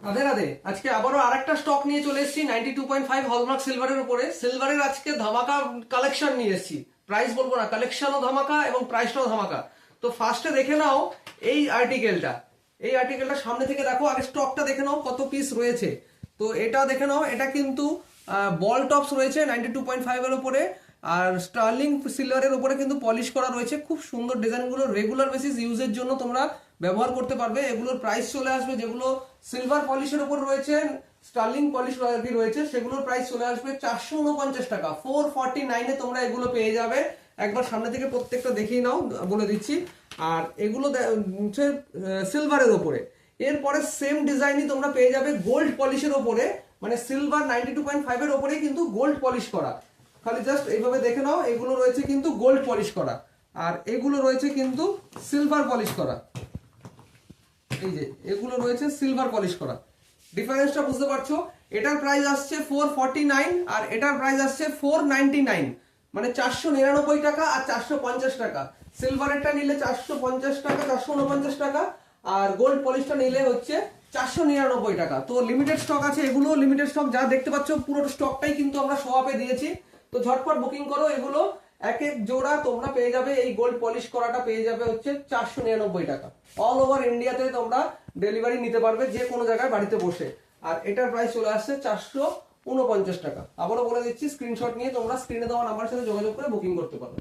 রাধে রাধে। আজকে আবারও আরেকটা স্টক নিয়ে চলে এসেছি 92.5 হলমার্ক সিলভারের উপরে। সিলভারের আজকে ধামাকা কালেকশন নিয়ে এসেছি। প্রাইস বলবো না, কালেকশনও ধামাকা এবং প্রাইসটাও ধামাকা। তো ফার্স্টে দেখে নাও এই আর্টিকেলটা। এই আর্টিকেলটা সামনে থেকে দেখো, আগে স্টকটা দেখে নাও কত পিস রয়েছে। তো এটা দেখে নাও, এটা কিন্তু বল টপস রয়েছে 92.5 এর উপরে। আর স্টার্লিং সিলভারের উপরে কিন্তু পলিশ করা রয়েছে। খুব সুন্দর ডিজাইনগুলো, রেগুলার বেসিস ইউজের জন্য তোমরা ব্যবহার করতে পারবে। এগুলোর প্রাইস চলে আসবে, যেগুলো সিলভার পলিশের উপর রয়েছে, স্টার্লিং পলিশ রয়েছে, সেগুলোর প্রাইস চলে আসবে 449 টাকা। 449-এ তোমরা এগুলো পেয়ে যাবে। একবার সামনে থেকে প্রত্যেকটা দেখিয়ে নাও, বলে দিচ্ছি। আর এগুলো হচ্ছে সিলভারের ওপরে। এরপরে সেম ডিজাইনই তোমরা পেয়ে যাবে গোল্ড পলিশের ওপরে, মানে সিলভার 92.5 এর ওপরে কিন্তু গোল্ড পলিশ করা। খালি জাস্ট এইভাবে দেখে নাও, এগুলো রয়েছে কিন্তু গোল্ড পলিশ করা, আর এগুলো রয়েছে কিন্তু সিলভার পলিশ করা। এই যে এগুলো রয়েছে সিলভার পলিশ করা। ডিফারেন্সটা বুঝতে পারছো? এটার প্রাইস আসছে 449 আর এটার প্রাইস আসছে 499, মানে 499 টাকা আর 450 টাকা। সিলভারেরটা নিলে 450 টাকা, 449 টাকা, আর গোল্ড পলিশটা নিলে হচ্ছে 499 টাকা। তো লিমিটেড স্টক আছে, এগুলো লিমিটেড স্টক। যা দেখতে পাচ্ছ পুরো স্টকটাই কিন্তু আমরা শোয়াপে দিয়েছি। তো ঝটপট বুকিং করো। এগুলো এক এক জোড়া তোমরা পেয়ে যাবে, এই গোল্ড পলিশ করাটা পেয়ে যাবে হচ্ছে 499 টাকা। অল ওভার ইন্ডিয়াতে তোমরা ডেলিভারি নিতে পারবে, যে কোনো জায়গায় বাড়িতে বসে। আর এটার প্রাইস চলে আসছে 449 টাকা। আবারও বলে দিচ্ছি, স্ক্রিনশট নিয়ে তোমরা স্ক্রিনে দেওয়া নাম্বারের সাথে যোগাযোগ করে বুকিং করতে পারো।